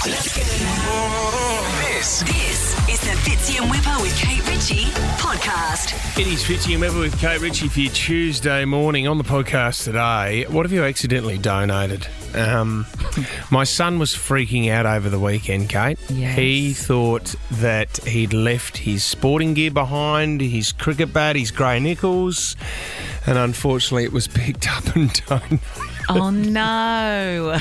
This is the Fitzy and Wippa with Kate Ritchie podcast. It is Fitzy and Wippa with Kate Ritchie for your Tuesday morning. On the podcast today, what have you accidentally donated? My son was freaking out over the weekend, Kate. Yes. He thought that he'd left his sporting gear behind, his cricket bat, his grey nickels, and unfortunately it was picked up and donated. Oh, no.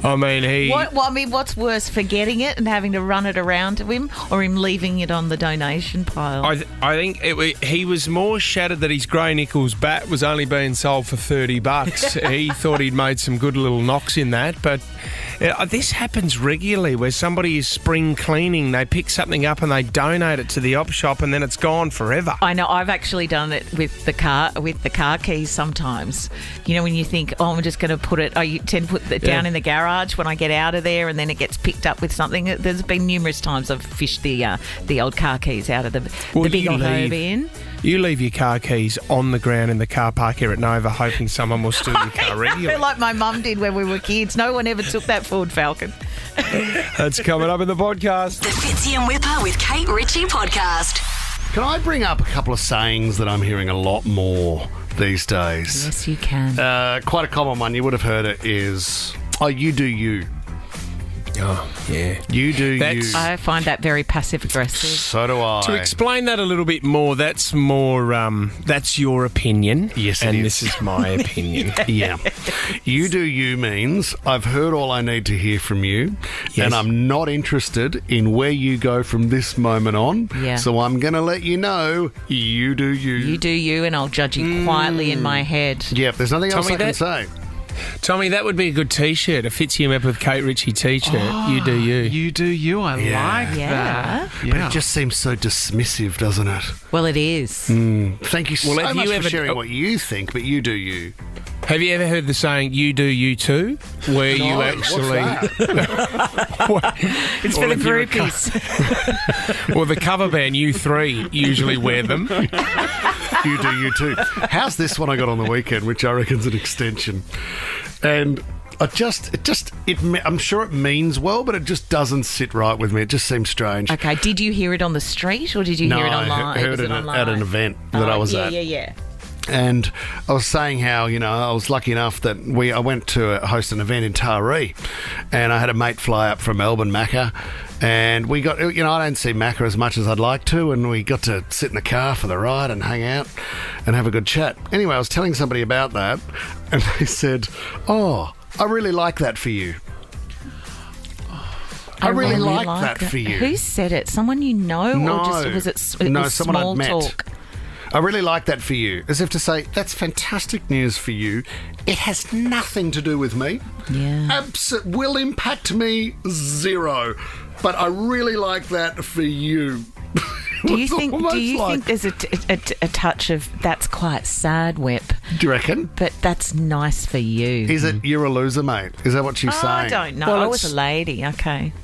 I mean, What's worse, forgetting it and having to run it around to him, or him leaving it on the donation pile? I think he was more shattered that his grey nickels bat was only being sold for $30. He thought he'd made some good little knocks in that, but this happens regularly where somebody is spring cleaning, they pick something up and they donate it to the op shop and then it's gone forever. I know. I've actually done it with the car keys sometimes. You know, when you think, oh, I'm just going to put it, you tend to put it down in the garage when I get out of there, and then it gets picked up with something. There's been numerous times I've fished the old car keys out of the big old hole bin. You leave your car keys on the ground in the car park here at Nova, hoping someone will steal your car regularly. I feel like my mum did when we were kids. No one ever took that Ford Falcon. That's coming up in the podcast. The Fitzy and Wippa with Kate Ritchie podcast. Can I bring up a couple of sayings that I'm hearing a lot more these days? Yes, you can. Quite a common one, you would have heard it, is, oh, you do you. Oh, yeah. You do you. I find that very passive-aggressive. So do I. To explain that a little bit more, that's your opinion. Yes, it and is. this is my opinion. Yeah. You do you means I've heard all I need to hear from you, and I'm not interested in where you go from this moment on. Yeah. So I'm going to let you know, you do you. You do you, and I'll judge you quietly in my head. Yep, there's nothing else I can say. Tommy, that would be a good T-shirt, a Fitzy and Wippa with Kate Ritchie T-shirt. You do you. You do you. I like that. But it just seems so dismissive, doesn't it? Well, it is. Thank you so much for sharing what you think, but you do you. Have you ever heard the saying, you do you too? Where you actually... It's for the groupies. Well, the cover band, U3, usually wear them. You do you too. How's this one I got on the weekend, which I reckon's an extension? And I'm sure it means well, but it just doesn't sit right with me. It just seems strange. Okay, did you hear it on the street or did you hear it online? I heard it at an event that I was at. Yeah. And I was saying how, I was lucky enough that I went to host an event in Taree, and I had a mate fly up from Melbourne, Macca, and we got, I don't see Macca as much as I'd like to, and we got to sit in the car for the ride and hang out and have a good chat. Anyway, I was telling somebody about that, and they said, oh, I really like that for you. I really like that for you. Who said it? Someone you know? No. Or just, it was someone small I'd met. talk? I really like that for you. As if to say, that's fantastic news for you. It has nothing to do with me. Yeah. Will impact me zero. But I really like that for you. Do you think there's a touch of that's quite sad, Whip? Do you reckon? But that's nice for you. Is it you're a loser, mate? Is that what she's saying? I don't know. Well, I was a lady. Okay.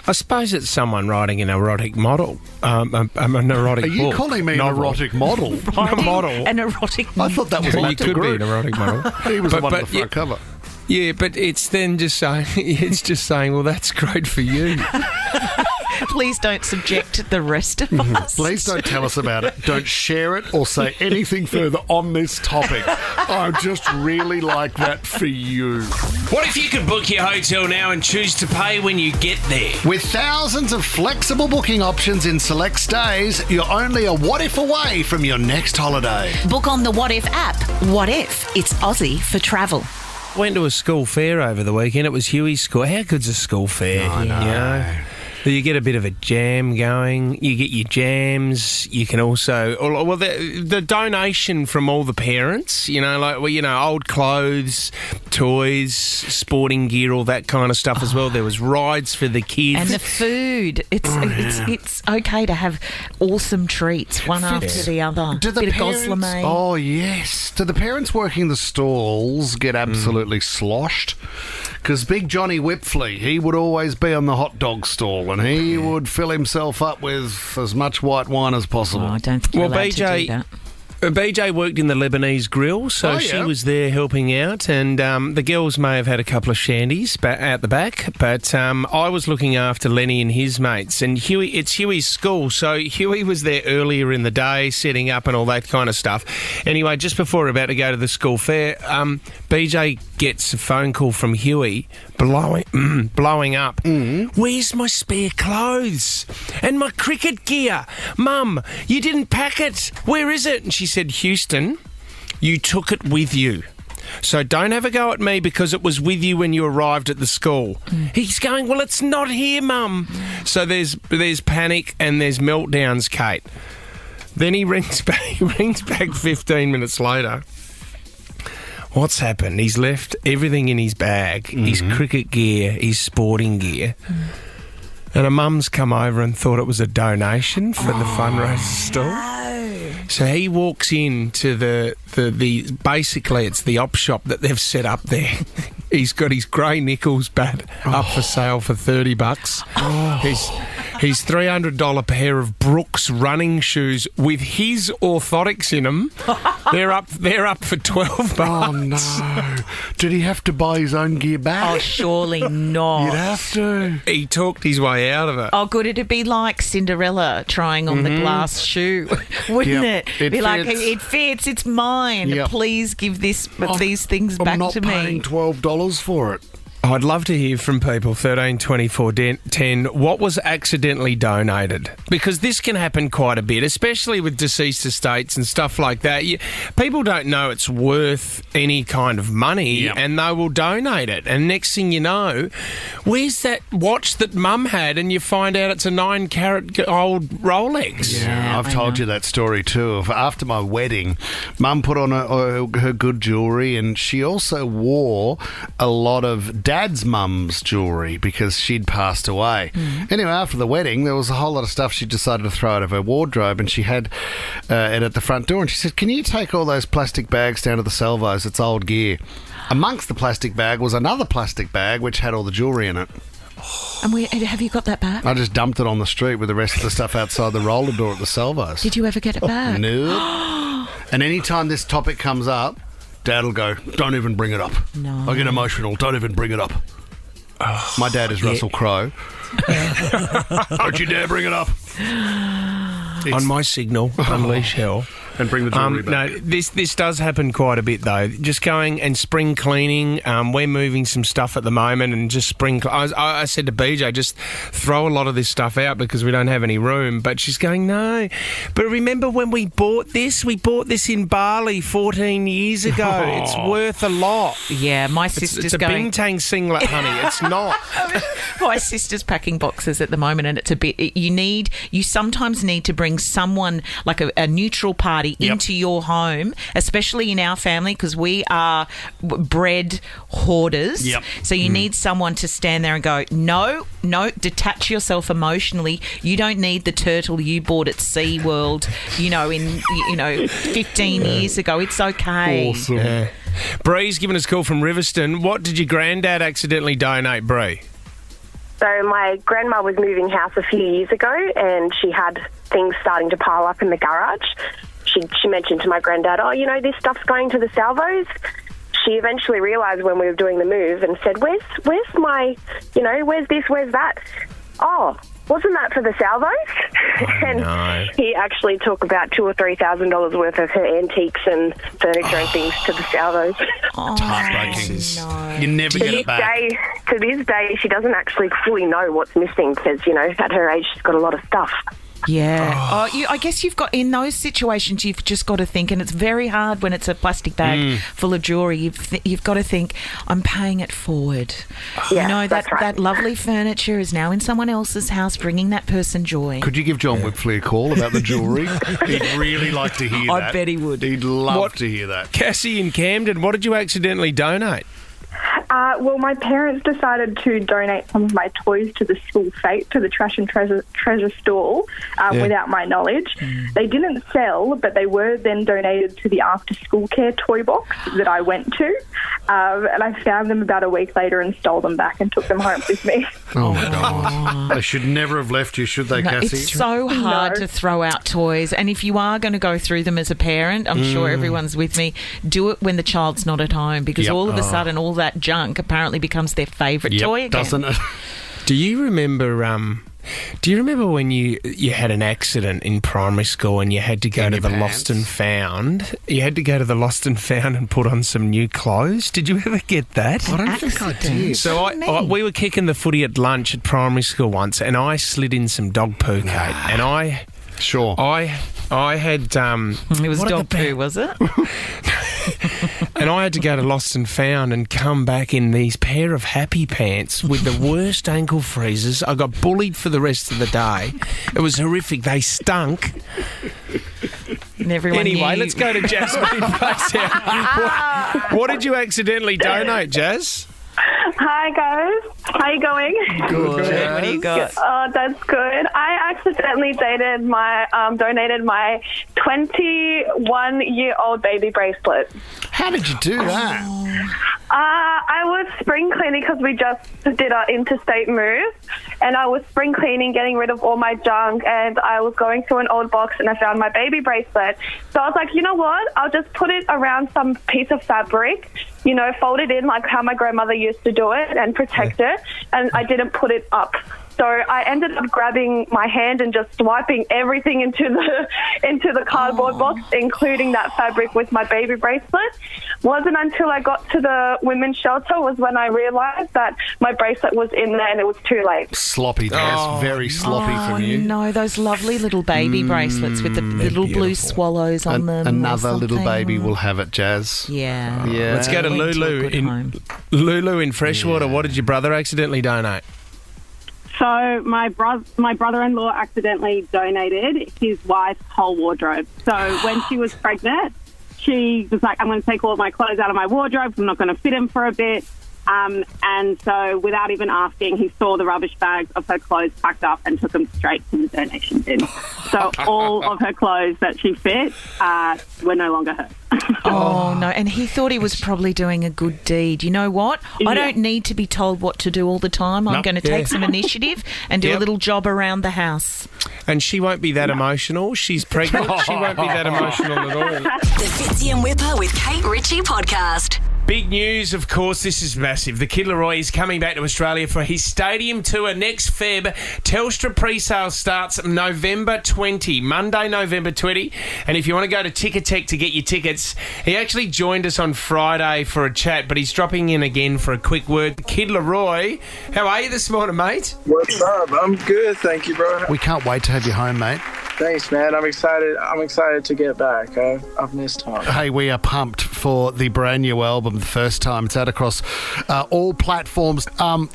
I suppose it's someone writing an erotic model. An erotic book. Are you calling me an erotic model? A model. An erotic model. I thought that was You could be an erotic model. He was the one on the front cover. Yeah, but it's then just saying, well, that's great for you. Please don't subject the rest of us. Please don't tell us about it. Don't share it or say anything further on this topic. I just really like that for you. What if you could book your hotel now and choose to pay when you get there? With thousands of flexible booking options in select stays, you're only a what if away from your next holiday. Book on the What If app. What if it's Aussie for travel? Went to a school fair over the weekend. It was Huey's school. How good's a school fair? I know. You know? You get a bit of a jam going. You get your jams. You can also, well, the donation from all the parents. Old clothes, toys, sporting gear, all that kind of stuff as well. There was rides for the kids and the food. It's okay to have awesome treats one after the other. Do the bit parents, of goslamay. Oh yes. Do the parents working the stalls get absolutely sloshed? Because Big Johnny Whipfley, he would always be on the hot dog stall, and he would fill himself up with as much white wine as possible. Oh, I don't think you're allowed to do that. BJ worked in the Lebanese grill, so she was there helping out, and the girls may have had a couple of shandies out the back, but I was looking after Lenny and his mates, and it's Huey's school, so Huey was there earlier in the day, setting up and all that kind of stuff. Anyway, just before we're about to go to the school fair, BJ gets a phone call from Huey, blowing up. Where's my spare clothes? And my cricket gear? Mum, you didn't pack it. Where is it? And she said, Houston, you took it with you. So don't have a go at me because it was with you when you arrived at the school. He's going, well, it's not here, Mum. So there's panic and there's meltdowns, Kate. Then he rings back 15 minutes later. What's happened? He's left everything in his bag, his cricket gear, his sporting gear. And a mum's come over and thought it was a donation for the fundraiser stall. So he walks into the basically it's the op shop that they've set up there. He's got his grey nickels bat up for sale for $30. His $300 pair of Brooks running shoes with his orthotics in them. They're up for $12. Oh no! Did he have to buy his own gear back? Oh, surely not. You'd have to. He talked his way out of it. Oh, good. It'd be like Cinderella trying on the glass shoe, wouldn't it? It be like, fits. it fits. It's mine. Yep. Please give these things back to me. I'm not paying $12 for it. I'd love to hear from people, 13 24 10, what was accidentally donated? Because this can happen quite a bit, especially with deceased estates and stuff like that. People don't know it's worth any kind of money and they will donate it. And next thing you know, where's that watch that Mum had? And you find out it's a 9-carat old Rolex. Yeah, I've told you that story too. After my wedding, Mum put on her good jewellery, and she also wore a lot of Dad's mum's jewellery because she'd passed away. Anyway, after the wedding, there was a whole lot of stuff she decided to throw out of her wardrobe, and she had it at the front door, and she said, can you take all those plastic bags down to the salvos? It's old gear. Amongst the plastic bag was another plastic bag which had all the jewellery in it. And have you got that back? I just dumped it on the street with the rest of the stuff outside the roller door at the salvos. Did you ever get it back? No. And any time this topic comes up, Dad will go, don't even bring it up. No. I get emotional. Don't even bring it up. My dad is Russell Crowe. Don't you dare bring it up. On my signal, unleash hell. And bring the jewellery back. No, this does happen quite a bit, though. Just going and spring cleaning. We're moving some stuff at the moment, and just I said to BJ, just throw a lot of this stuff out because we don't have any room. But she's going, no. But remember when we bought this? We bought this in Bali 14 years ago. It's worth a lot. Yeah, my sister's it's a going... Bintang singlet, honey. It's not. My sister's packing boxes at the moment, and it's a bit... You sometimes need to bring someone, like a neutral party, into your home, especially in our family, because we are bread hoarders. So you need someone to stand there and go, no, detach yourself emotionally. You don't need the turtle you bought at SeaWorld, in 15 years ago. It's okay. Awesome. Yeah. Bree's giving us a call from Riverstone. What did your granddad accidentally donate, Bree? So my grandma was moving house a few years ago, and she had things starting to pile up in the garage. She mentioned to my granddad, this stuff's going to the salvos. She eventually realised when we were doing the move and said, where's my, where's this, where's that? Oh, wasn't that for the salvos? And he actually took about $2,000 or $3,000 worth of her antiques and furniture and things to the salvos. It's heartbreaking. You never get it back. To this day, she doesn't actually fully know what's missing because, at her age, she's got a lot of stuff. Yeah. I guess you've got, in those situations, you've just got to think, and it's very hard when it's a plastic bag full of jewellery. You've got to think, I'm paying it forward. Yeah, that lovely furniture is now in someone else's house, bringing that person joy. Could you give John Whipfley a call about the jewellery? He'd really like to hear that. I bet he would. He'd love to hear that. Cassie in Camden, what did you accidentally donate? Well, my parents decided to donate some of my toys to the school fete, to the trash and treasure stall, without my knowledge. They didn't sell, but they were then donated to the after-school care toy box that I went to. And I found them about a week later and stole them back and took them home with me. Oh, my God. They should never have left you, should they, No, Cassie? it's so hard to throw out toys. And if you are going to go through them as a parent, I'm sure everyone's with me, do it when the child's not at home, because Yep. all of a sudden all that junk apparently becomes their favourite toy again. Doesn't it? Do you remember when you had an accident in primary school and you had to go In to your the pants? Lost and Found? You had to go to the Lost and Found and put on some new clothes. Did you ever get that? I don't think I did. So we were kicking the footy at lunch at primary school once, and I slid in some dog poo, Kate, and I had It was dog poo, was it? and I had to go to Lost and Found and come back in these pair of happy pants with the worst ankle freezes. I got bullied for the rest of the day. It was horrific. They stunk. And everyone Anyway, knew. let's go to Jasmine Blacktown. What did you accidentally donate, Jazz? Hi guys, how you going? Good. What do you got? Oh, that's good. I accidentally donated my 21-year-old baby bracelet. How did you do that? I was spring cleaning because we just did our interstate move, and I was spring cleaning, getting rid of all my junk, and I was going through an old box and I found my baby bracelet. So I was like, you know what? I'll just put it around some piece of fabric, fold it in like how my grandmother used to do it and protect it, and I didn't put it up. So I ended up grabbing my hand and just swiping everything into the cardboard box, including that fabric with my baby bracelet. Wasn't until I got to the women's shelter was when I realised that my bracelet was in there and it was too late. Sloppy, Jazz. Very sloppy from you. No, those lovely little baby bracelets with the little blue beautiful. swallows on them. or Another little something. baby will have it, Jazz. Yeah. Yeah. Let's go to Went to a Lulu good home. Lulu in Freshwater. What did your brother accidentally donate? So my brother-in-law accidentally donated his wife's whole wardrobe. So when she was pregnant, she was like, I'm going to take all of my clothes out of my wardrobe. I'm not going to fit them for a bit. And so without even asking, he saw the rubbish bags of her clothes packed up and took them straight to the donation bin. So all of her clothes that she fit were no longer hers. Oh, no. And he thought he was probably doing a good deed. You know what? I don't need to be told what to do all the time. I'm going to take some initiative and do a little job around the house. And she won't be that emotional. She's pregnant. She won't be that emotional at all. The Fitzy and Wippa with Kate Ritchie podcast. Big news, of course, this is massive. The Kid Laroi is coming back to Australia for his stadium tour next Feb. Telstra pre-sale starts November 20, Monday, November 20. And if you want to go to Ticketek to get your tickets, he actually joined us on Friday for a chat, but he's dropping in again for a quick word. Kid Laroi, how are you this morning, mate? What's up? I'm good, thank you, bro. We can't wait to have you home, mate. Thanks, man. I'm excited to get back. I've missed home. Hey, we are pumped for the brand new album, the first time. It's out across all platforms.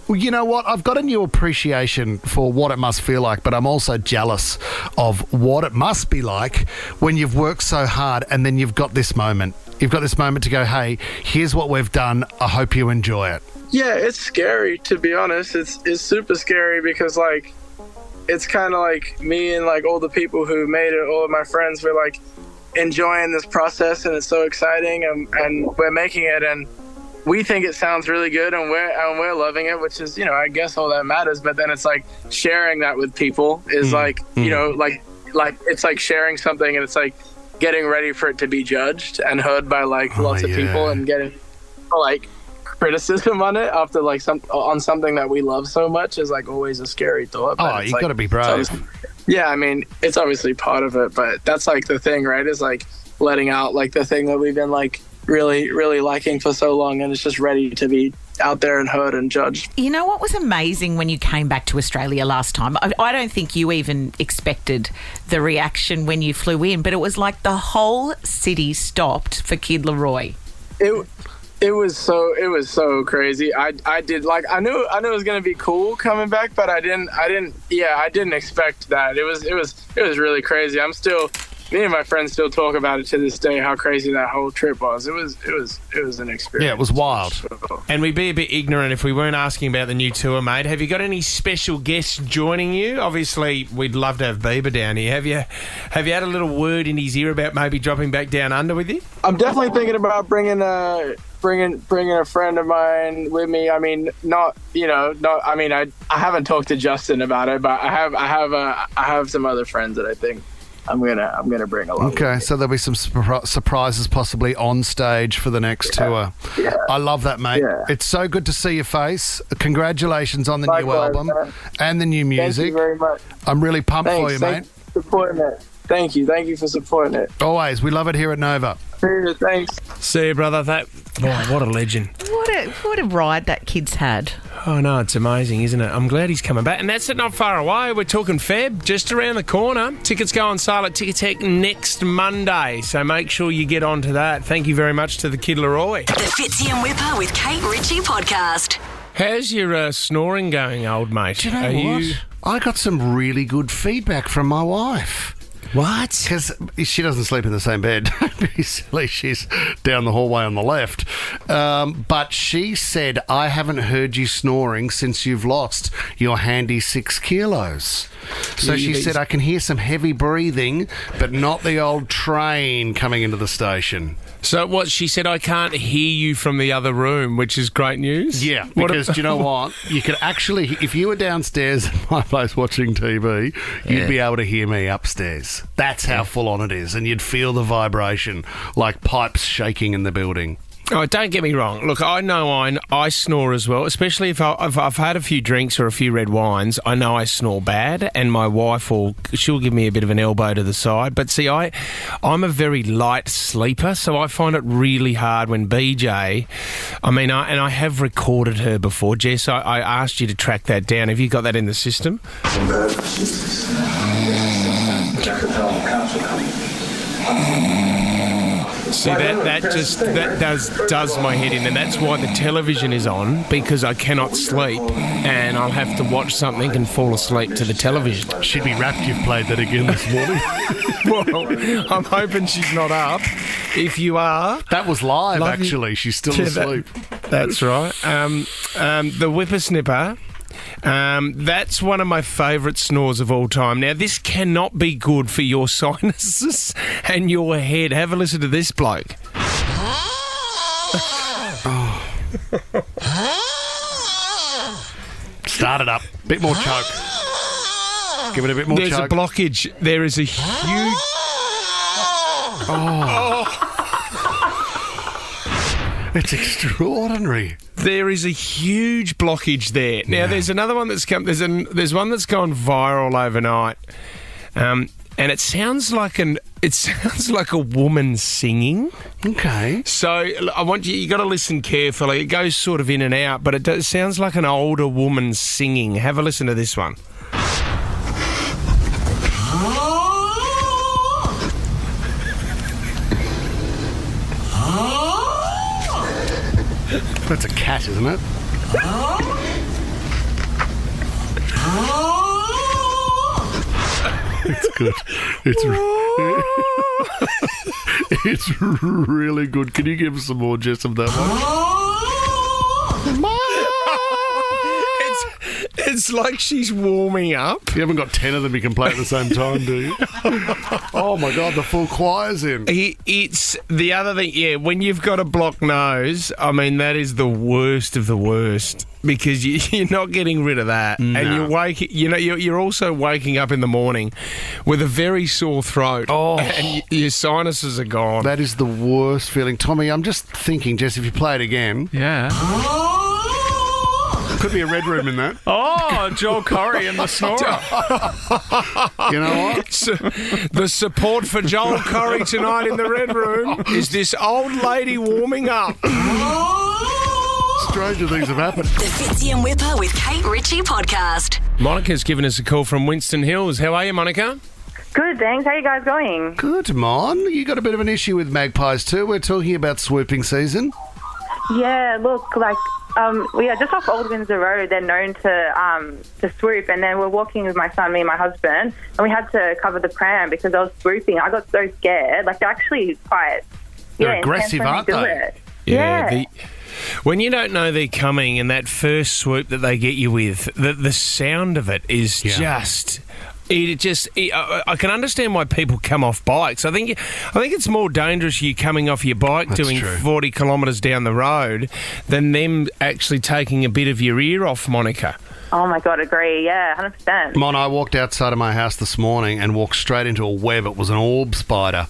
You know what? I've got a new appreciation for what it must feel like, but I'm also jealous of what it must be like when you've worked so hard and then you've got this moment. You've got this moment to go, hey, here's what we've done. I hope you enjoy it. Yeah, it's scary, to be honest. It's super scary because, like, it's kind of like me and, like, all the people who made it, all of my friends were, like, enjoying this process, and it's so exciting, and we're making it, and we think it sounds really good, and we're loving it, which is, I guess all that matters. But then it's like sharing that with people is like it's like sharing something, and it's like getting ready for it to be judged and heard by like lots of people, and getting like criticism on it after like on something that we love so much is like always a scary thought. But you got to be brave. Yeah, I mean, it's obviously part of it, but that's like the thing, right? Is like letting out like the thing that we've been like really, really liking for so long, and it's just ready to be out there and heard and judged. You know what was amazing when you came back to Australia last time? I don't think you even expected the reaction when you flew in, but it was like the whole city stopped for Kid Laroi. It was so crazy. I knew it was gonna be cool coming back, but I didn't expect that. It was really crazy. Me and my friends still talk about it to this day, how crazy that whole trip was. It was an experience. Yeah, it was wild. And we'd be a bit ignorant if we weren't asking about the new tour, mate. Have you got any special guests joining you? Obviously, we'd love to have Bieber down here. Have you had a little word in his ear about maybe dropping back down under with you? I'm definitely thinking about bringing bringing a friend of mine with me. I mean, I haven't talked to Justin about it, but I have some other friends that I think I'm gonna bring along. Okay, so there'll be some surprises possibly on stage for the next tour. Yeah. I love that, mate. Yeah. It's so good to see your face. Congratulations on the new Likewise, album man. and the new music. Thank you very much. I'm really pumped for you, mate. Thanks for supporting it. Thank you for supporting it. Always, we love it here at Nova. Thanks. See you, brother. What a legend. What a ride that kid's had. Oh, no, it's amazing, isn't it? I'm glad he's coming back. And that's not far away. We're talking Feb, just around the corner. Tickets go on sale at Ticketek next Monday, so make sure you get onto that. Thank you very much to the Kid Laroi. The Fitzy and Wippa with Kate Ritchie podcast. How's your snoring going, old mate? Do you know what? I got some really good feedback from my wife. What? Because she doesn't sleep in the same bed. Don't be silly. She's down the hallway on the left. But she said, I haven't heard you snoring since you've lost your handy 6 kilos. So she said, I can hear some heavy breathing, but not the old train coming into the station. So what she said, I can't hear you from the other room, which is great news. Yeah, because do you know what? You could actually, if you were downstairs at my place watching TV, you'd be able to hear me upstairs. That's how full on it is, and you'd feel the vibration like pipes shaking in the building. Oh, don't get me wrong. Look, I know I snore as well, especially if I've had a few drinks or a few red wines. I know I snore bad, and my wife she'll give me a bit of an elbow to the side. But see, I'm a very light sleeper, so I find it really hard when BJ. And I have recorded her before, Jess. I asked you to track that down. Have you got that in the system? See, that does my head in, and that's why the television is on, because I cannot sleep and I'll have to watch something and fall asleep to the television. She'd be wrapped you've played that again this morning. Well, I'm hoping she's not up. If you are... That was live, actually. She's still asleep. That's right. The whippersnipper... that's one of my favourite snores of all time. Now, this cannot be good for your sinuses and your head. Have a listen to this bloke. Start it up. Bit more choke. Give it a bit more choke. There's a blockage. There is a huge... It's extraordinary. There is a huge blockage there. Now, there's another one that's come... There's one that's gone viral overnight. And it sounds like a woman singing. Okay. So I want you got to listen carefully. It goes sort of in and out, but it sounds like an older woman singing. Have a listen to this one. That's a cat, isn't it? It's good. It's really good. Can you give us some more, Jess, of that one? It's like she's warming up. You haven't got 10 of them you can play at the same time, do you? Oh, my God, the full choir's in. It's the other thing, when you've got a blocked nose, I mean, that is the worst of the worst, because you're not getting rid of that. No. And you're also waking up in the morning with a very sore throat, and your sinuses are gone. That is the worst feeling. Tommy, I'm just thinking, Jess, if you play it again. Yeah. Could be a red room in that. Oh, Joel Corey and the snorer. You know what? So, the support for Joel Corey tonight in the red room is this old lady warming up. Stranger things have happened. The Fitzy and Wippa with Kate Ritchie podcast. Monica's given us a call from Winston Hills. How are you, Monica? Good, thanks. How are you guys going? Good, Mon. You got a bit of an issue with magpies too. We're talking about swooping season. Yeah, look, we are just off Old Windsor Road. They're known to swoop, and then we're walking with my son, me and my husband, and we had to cover the pram because I was swooping. I got so scared. They're actually quite... They're aggressive, aren't they? Yeah. When you don't know they're coming and that first swoop that they get you with, the sound of it is just I can understand why people come off bikes. I think it's more dangerous you coming off your bike doing 40 kilometres down the road than them actually taking a bit of your ear off, Monica. Oh my God, agree. Yeah, 100%. Mon, I walked outside of my house this morning and walked straight into a web. It was an orb spider.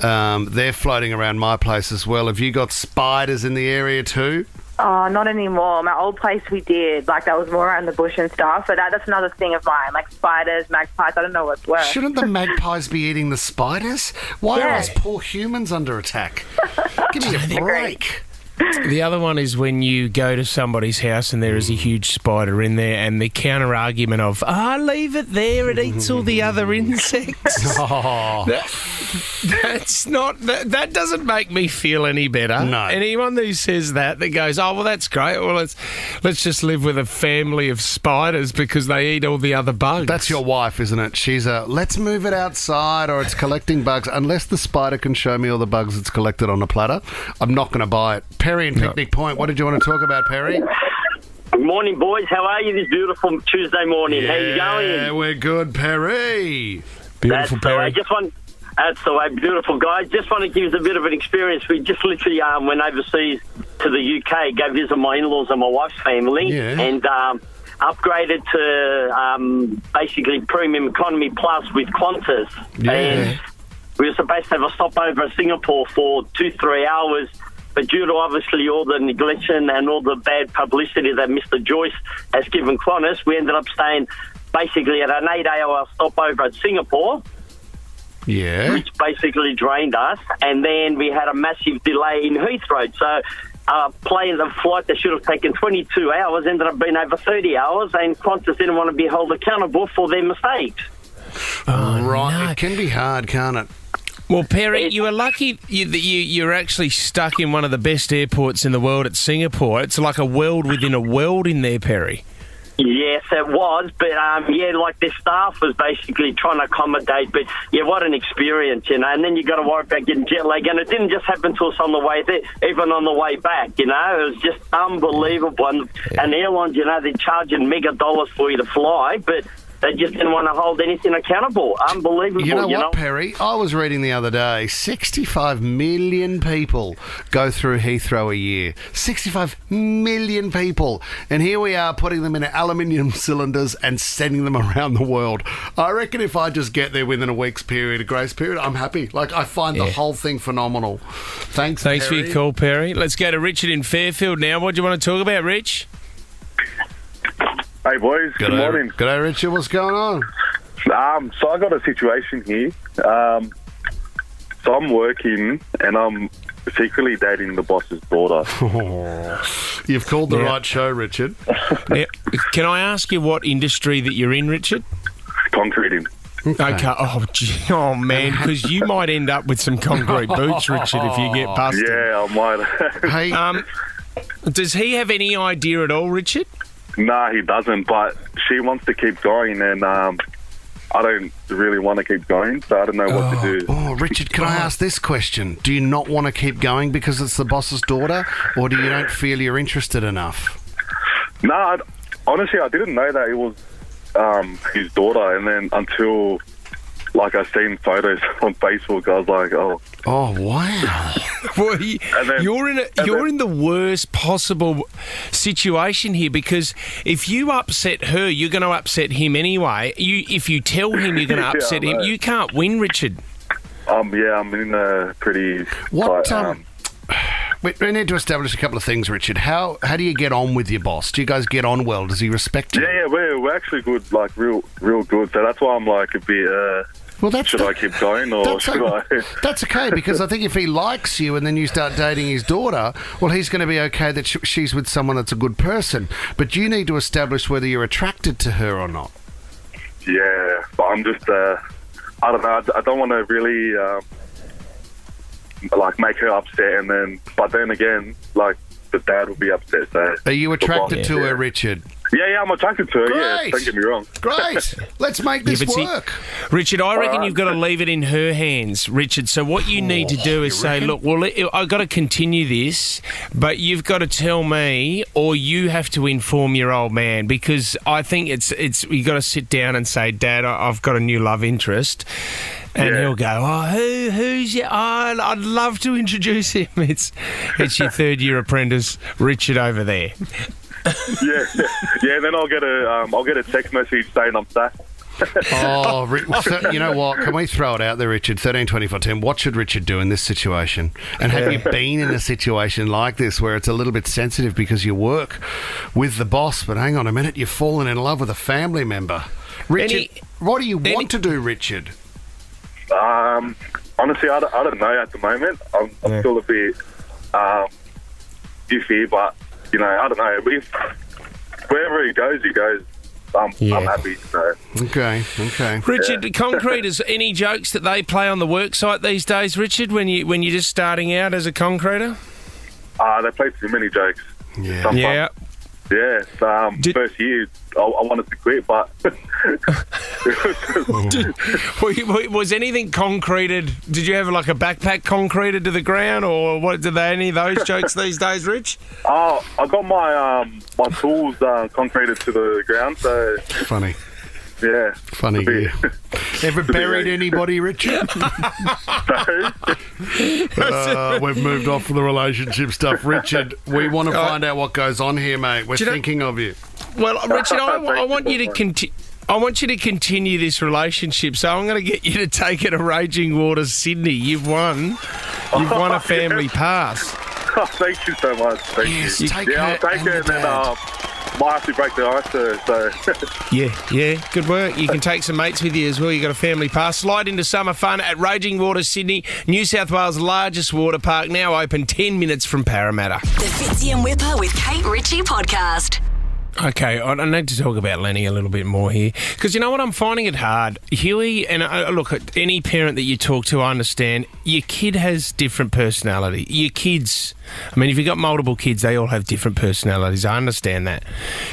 They're floating around my place as well. Have you got spiders in the area too? Oh, not anymore. My old place we did. Like, that was more around the bush and stuff. But that's another thing of mine. Like spiders, magpies, I don't know what's worse. Shouldn't the magpies be eating the spiders? Why are us poor humans under attack? Give me a break. The other one is when you go to somebody's house and there is a huge spider in there, and the counter argument of, leave it there, it eats all the other insects. That doesn't make me feel any better. No. Anyone who says that goes, well, that's great. Well, let's just live with a family of spiders because they eat all the other bugs. That's your wife, isn't it? She's let's move it outside, or it's collecting bugs. Unless the spider can show me all the bugs it's collected on a platter, I'm not going to buy it. Perry in Picnic Point, what did you want to talk about, Perry? Good morning, boys. How are you this beautiful Tuesday morning? How you going? Yeah, we're good, Perry. Beautiful, Perry. That's the way, beautiful guys. Just want to give us a bit of an experience. We just literally went overseas to the UK, go visit my in-laws and my wife's family, and upgraded to basically Premium Economy Plus with Qantas. Yeah. And we were supposed to have a stopover in Singapore for 2-3 hours. But due to obviously all the neglection and all the bad publicity that Mr. Joyce has given Qantas, we ended up staying basically at an 8-hour stopover at Singapore, which basically drained us. And then we had a massive delay in Heathrow. So the flight that should have taken 22 hours ended up being over 30 hours, and Qantas didn't want to be held accountable for their mistakes. Right. It can be hard, can't it? Well, Perry, you were lucky that you're actually stuck in one of the best airports in the world at Singapore. It's like a world within a world in there, Perry. Yes, it was. But, like the staff was basically trying to accommodate. But, what an experience, And then you got to worry about getting jet lag. And it didn't just happen to us on the way there, even on the way back, It was just unbelievable. And airlines, they're charging mega dollars for you to fly, but they just didn't want to hold anything accountable. Unbelievable. You know what, Perry? I was reading the other day, 65 million people go through Heathrow a year. 65 million people. And here we are putting them in aluminium cylinders and sending them around the world. I reckon if I just get there within a week's period, a grace period, I'm happy. Like, I find the whole thing phenomenal. Thanks for Perry. your call, Perry. Let's go to Richard in Fairfield now. What do you want to talk about, Rich? Hey boys, good morning. G'day Richard, what's going on? So I got a situation here. So I'm working and I'm secretly dating the boss's daughter. You've called the right show, Richard. Now, can I ask you what industry that you're in, Richard? Concreting. Okay. Oh man, because you might end up with some concrete boots, Richard, if you get busted. Yeah, I might. Hey, does he have any idea at all, Richard? Nah, he doesn't, but she wants to keep going, and I don't really want to keep going, so I don't know what to do. Oh, Richard, can I ask this question? Do you not want to keep going because it's the boss's daughter, or do you don't feel you're interested enough? Nah, honestly, I didn't know that it was his daughter, and then until I seen photos on Facebook, I was like, oh. Oh, wow. Well, you're in the worst possible situation here, because if you upset her, you're going to upset him anyway. If you tell him you're going to upset him, you can't win, Richard. I'm in a pretty... We need to establish a couple of things, Richard. How do you get on with your boss? Do you guys get on well? Does he respect you? Yeah, we're actually good, real good. So that's why I'm a bit... should I keep going or should I? That's okay, because I think if he likes you and then you start dating his daughter, well, he's going to be okay that she's with someone that's a good person. But you need to establish whether you're attracted to her or not. Yeah, but I'm just, I don't know, I don't want to really, make her upset but then again, the dad will be upset. So are you attracted to her, Richard? Yeah, I'm attracted to her. Great. Yeah, don't get me wrong. Great. Let's make this but see- work. Richard, I reckon right. you've got to leave it in her hands, Richard. So what you need to do is say, look, well, I've got to continue this, but you've got to tell me, or you have to inform your old man, because I think it's you got to sit down and say, Dad, I've got a new love interest. And he'll go, who's your... Oh, I'd love to introduce him. It's your third-year apprentice, Richard, over there. Yeah. Then I'll get a text message saying I'm sacked. You know what? Can we throw it out there, Richard? 13-24-10. What should Richard do in this situation? And have you been in a situation like this where it's a little bit sensitive because you work with the boss, but hang on a minute, you've fallen in love with a family member? Richard, what do you want to do, Richard? Honestly, I don't know at the moment. I'm still a bit iffy, but I don't know. If wherever he goes, I'm happy. So. Okay. Richard, concreters, any jokes that they play on the work site these days, Richard, when you're just starting out as a concreter? They play too many jokes. Yeah. First year, I wanted to quit, but... Was anything concreted? Did you have like a backpack concreted to the ground, or what? Did they any of those jokes these days, Rich? I got my tools concreted to the ground, so... Funny. Yeah. Funny. Ever buried anybody, Richard? We've moved off from the relationship stuff. Richard, we want to find out what goes on here, mate. We're thinking of you. Well, Richard, I want you to continue. I want you to continue this relationship, so I'm going to get you to take it to Raging Waters, Sydney. You've won a family pass. Oh, thank you so much. Thank you. I'll take it, and then might have to break the ice there, so... Yeah, good work. You can take some mates with you as well. You got a family pass. Slide into summer fun at Raging Waters, Sydney, New South Wales' largest water park, now open 10 minutes from Parramatta. The Fitzy and Wippa with Kate Ritchie podcast. Okay, I need to talk about Lenny a little bit more here. Because you know what, I'm finding it hard. Huey, and look, any parent that you talk to, I understand, your kid has different personality. Your kids, I mean, if you've got multiple kids, they all have different personalities. I understand that.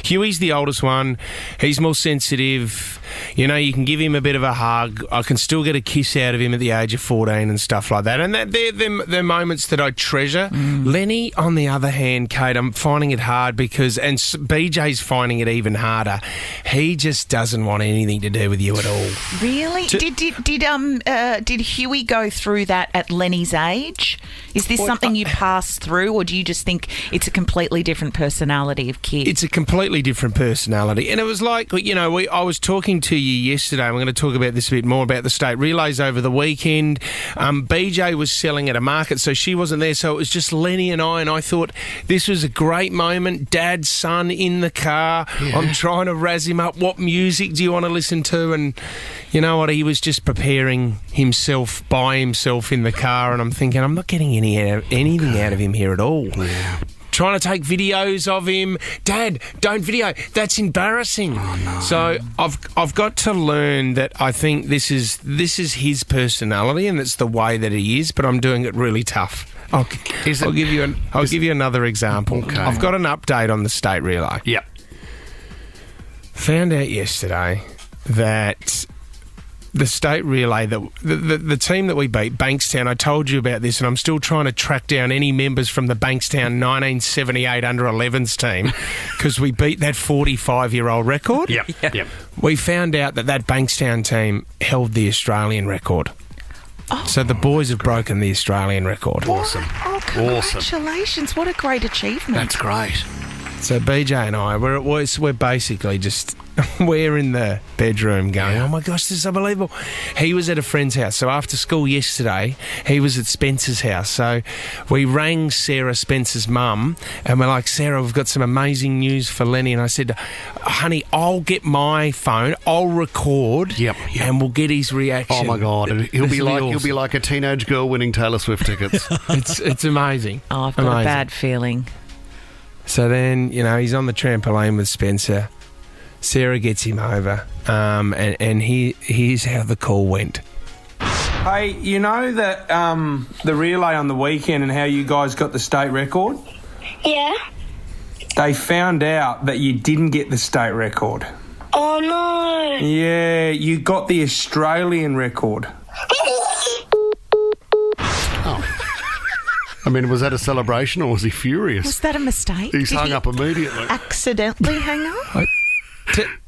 Huey's the oldest one. He's more sensitive. You know, you can give him a bit of a hug. I can still get a kiss out of him at the age of 14 and stuff like that. And they're moments that I treasure. Lenny, on the other hand, Kate, I'm finding it hard because, and BJ's finding it even harder. He just doesn't want anything to do with you at all. Really? Did Huey go through that at Lenny's age? Is this something you passed through, or do you just think it's a completely different personality of kid? It's a completely different personality. And it was like, I was talking to you yesterday, and we're going to talk about this a bit more, about the state relays over the weekend. BJ was selling at a market, so she wasn't there, so it was just Lenny and I thought this was a great moment. Dad, son in the car. I'm trying to razz him up. What music do you want to listen to? And you know what? He was just preparing himself by himself in the car, and I'm thinking, I'm not getting anything out of him here at all. Yeah. Trying to take videos of him. Dad, don't video. That's embarrassing. Oh, no. So I've got to learn that I think this is his personality, and that's the way that he is. But I'm doing it really tough. I'll give you another example. Okay. I've got an update on the state relay. Yep. Found out yesterday that the state relay, the team that we beat, Bankstown, I told you about this, and I'm still trying to track down any members from the Bankstown 1978 under-11s team because we beat that 45-year-old record. Yep. We found out that Bankstown team held the Australian record. Oh, so the boys have broken the Australian record. Awesome. Oh, congratulations. What a great achievement. That's great. So BJ and I, we're basically just, we're in the bedroom going, oh my gosh, this is unbelievable. He was at a friend's house. So after school yesterday, he was at Spencer's house. So we rang Sarah, Spencer's mum, and we're like, Sarah, we've got some amazing news for Lenny. And I said, honey, I'll get my phone, I'll record, and we'll get his reaction. Oh my God. He'll be like a teenage girl winning Taylor Swift tickets. It's amazing. Oh, I've got a bad feeling. So then, he's on the trampoline with Spencer. Sarah gets him over, and here's how the call went. Hey, you know that the relay on the weekend and how you guys got the state record? Yeah. they found out that you didn't get the state record. Oh, no. Yeah, you got the Australian record. I mean, was that a celebration or was he furious? Was that a mistake? He's Did hung he up immediately. accidentally hang up?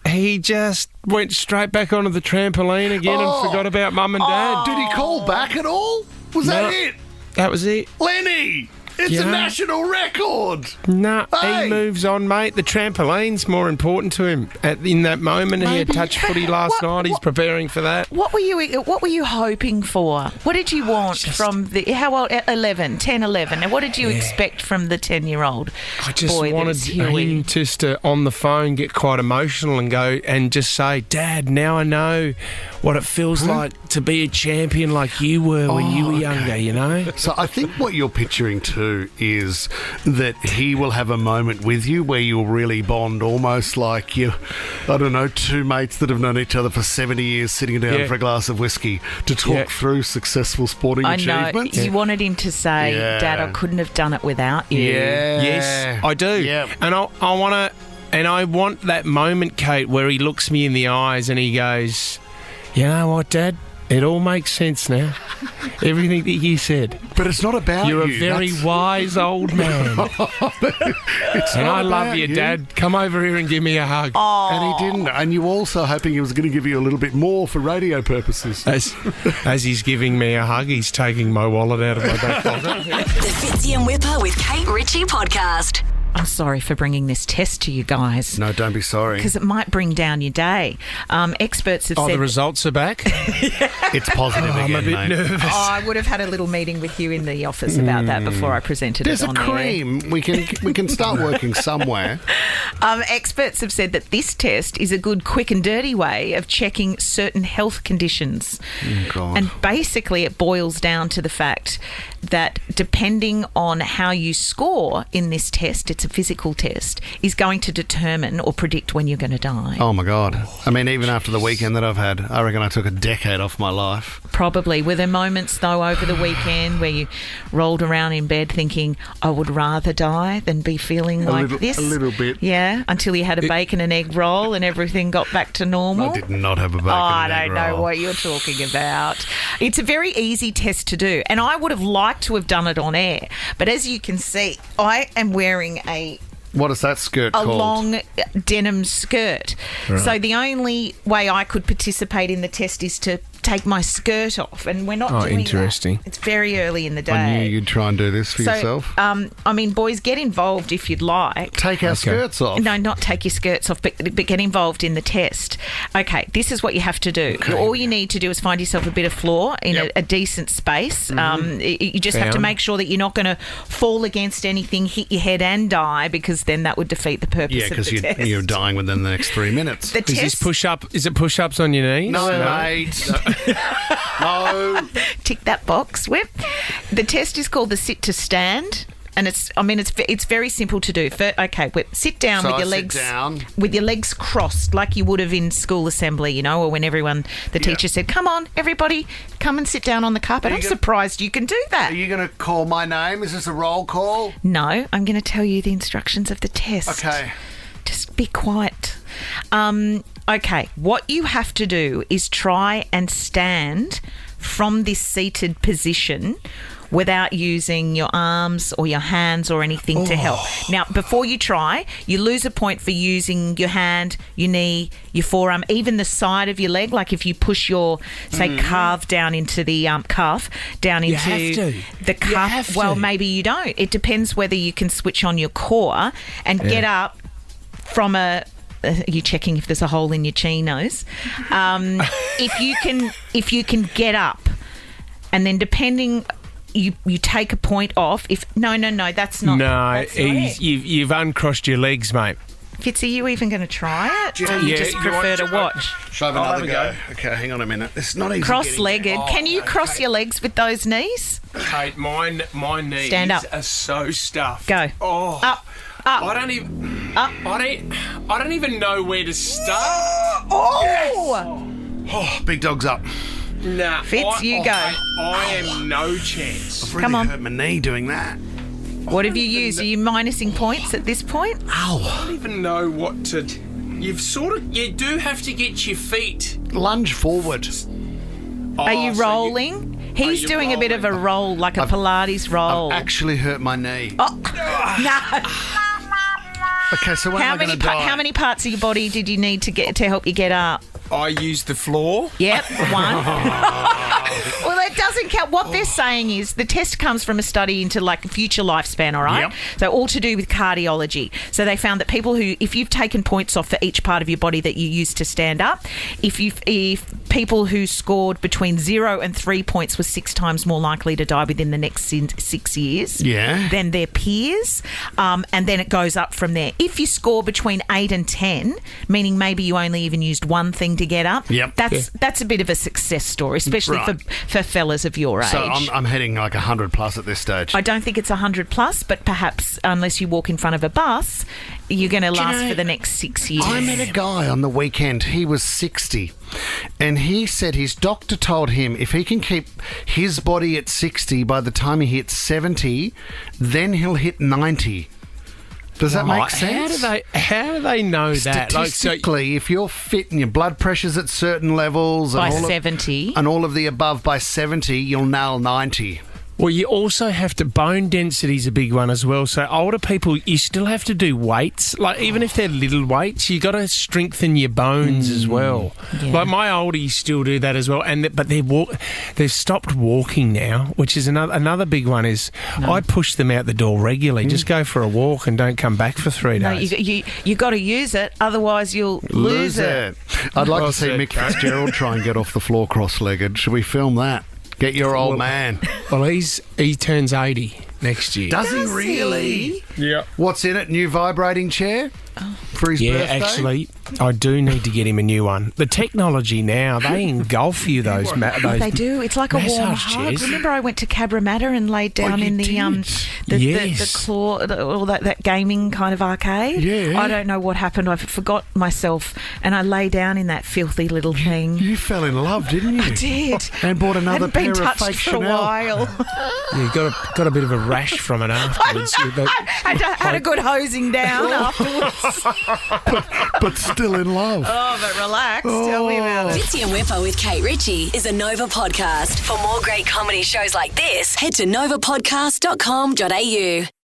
He just went straight back onto the trampoline again and forgot about Mum and Dad. Did he call back at all? Was that it? That was it. Lenny! It's a national record! No, Hey! he moves on, mate. The trampoline's more important to him in that moment. He had touch footy last night. He's preparing for that. What were you hoping for? What did you want from the how old 11, 10, 11? And what did you expect from the 10-year-old I just boy wanted him just to, on the phone, get quite emotional and go and just say, Dad, now I know what it feels like to be a champion like you were when you were younger, you know? So I think what you're picturing too is that he will have a moment with you where you'll really bond, almost like you, I don't know, two mates that have known each other for 70 years sitting down for a glass of whiskey to talk through successful sporting achievements. You wanted him to say, Dad, I couldn't have done it without you. Yeah. Yes, I do. Yeah. And I want that moment, Kate, where he looks me in the eyes and he goes, you know what, Dad? It all makes sense now. Everything that you said. But it's not about You're you. a very wise old man. And I love you, Dad. Come over here and give me a hug. And he didn't. And you were also hoping he was going to give you a little bit more for radio purposes. As he's giving me a hug, he's taking my wallet out of my back pocket. The Fitzy and Wippa with Kate Ritchie podcast. I'm sorry for bringing this test to you guys. No, don't be sorry. Because it might bring down your day. Experts have said... the results are back? It's positive again, I'm a bit mate. nervous. I would have had a little meeting with you in the office about that before I presented There's it on a air. cream. We can start working somewhere. Experts have said that this test is a good, quick and dirty way of checking certain health conditions. Oh, God. And basically it boils down to the fact that depending on how you score in this test, it's a physical test, is going to determine or predict when you're going to die. Oh, my God. I mean, even after the weekend that I've had, I reckon I took a decade off my life. Probably. Were there moments, though, over the weekend where you rolled around in bed thinking, I would rather die than be feeling like this? A little bit. Yeah, until you had a bacon and egg roll and everything got back to normal? I did not have a bacon I and egg don't know roll. what you're talking about. It's a very easy test to do, and I would have liked to have done it on air. But as you can see, I am wearing a What is that skirt a called? long denim skirt. Right. So the only way I could participate in the test is to take my skirt off, and we're not doing interesting. that. It's very early in the day. I knew you'd try and do this for So, yourself. I mean, boys, get involved if you'd like. Take our skirts off. No, not take your skirts off, but get involved in the test. Okay, this is what you have to do. Okay. All you need to do is find yourself a bit of floor in a decent space. You just have to make sure that you're not going to fall against anything, hit your head and die, because then that would defeat the purpose Yeah, of because the test. you're dying within the next 3 minutes. The Is this test- push-up? Is it push-ups on your knees? No, mate. No. Tick that box, Whip. The test is called the sit to stand, and it's very simple to do. Okay, Whip, sit down So with I your sit legs down. with your legs crossed, like you would have in school assembly, you know, or when the teacher said, "Come on, everybody, come and sit down on the carpet." I'm surprised you can do that. Are you going to call my name? Is this a roll call? No, I'm going to tell you the instructions of the test. Okay. Just be quiet. Okay, what you have to do is try and stand from this seated position without using your arms or your hands or anything to help. Now, before you try, you lose a point for using your hand, your knee, your forearm, even the side of your leg. Like if you push your, say, calf down into the cuff, down You into have to. the You cuff. have Well, to. maybe you don't. It depends whether you can switch on your core and get up from a... Are you checking if there's a hole in your chinos? If you can get up, and then depending, you take a point off. If no, that's not. No, that's not it. you've uncrossed your legs, mate. Fitz, are you even going to try it, or you Yeah, just you prefer want to to- watch? Shall I have another go? Okay, hang on a minute. It's not easy. Cross-legged. Can you cross your legs with those knees? Kate, my knees Stand up. are so stuffed. Go. Oh, Up. I don't even. I don't even know where to start. Oh, big dog's up. Nah, Fitz, you go. I am no chance. I've really Come on. hurt my knee doing that. What have you used? Are you minusing points at this point? I don't even know what to... You do have to get your feet... Lunge forward. Are you rolling? He's doing a bit of a roll, like a Pilates roll. I've actually hurt my knee. Oh, no. Okay, so when am I going to die? How many parts of your body did you need to help you get up? I used the floor. Yep, one. Well, that doesn't count. What they're saying is the test comes from a study into like future lifespan, all right? Yep. So all to do with cardiology. So they found that people who, if you've taken points off for each part of your body that you used to stand up, if people who scored between 0 and 3 points were 6 times more likely to die within the next 6 years than their peers. And then it goes up from there. If you score between 8 and 10, meaning maybe you only even used one thing to get up, that's a bit of a success story, especially for fellas of your age. So I'm heading like 100 plus at this stage. I don't think it's 100 plus, but perhaps unless you walk in front of a bus, you're going to last for the next 6 years. I met a guy on the weekend. He was 60, and he said his doctor told him if he can keep his body at 60 by the time he hits 70, then he'll hit 90. Does that make sense? How do they know that? Statistically, if you're fit and your blood pressure's at certain levels... By 70. And all of the above by 70, you'll nail 90. Well, you also have to... Bone density's a big one as well. So older people, you still have to do weights. Like, even if they're little weights, you got to strengthen your bones as well. Yeah. Like, my oldies still do that as well. But they've stopped walking now, which is another big one is I push them out the door regularly. Just go for a walk and don't come back for 3 days. No, you got to use it, otherwise you'll lose it. I'd like to see Mick Fitzgerald try and get off the floor cross-legged. Should we film that? Get your old man. Well, he turns 80 next year. Does he really? Yeah. What's in it? New vibrating chair for his birthday? Yeah, actually, I do need to get him a new one. The technology now, they engulf you, those they do. It's like a warm massage hug. chairs. Remember I went to Cabramatta and laid down in the claw, that gaming kind of arcade? Yeah. I don't know what happened. I forgot myself and I lay down in that filthy little thing. You fell in love, didn't you? I did. And bought another pair of touched fake for Chanel. a while. You got a bit of a rash from it afterwards. Had a good hosing down afterwards. but still in love. Oh, but relax. Tell me about it. Fitzy and Wippa with Kate Ritchie is a Nova podcast. For more great comedy shows like this, head to novapodcast.com.au.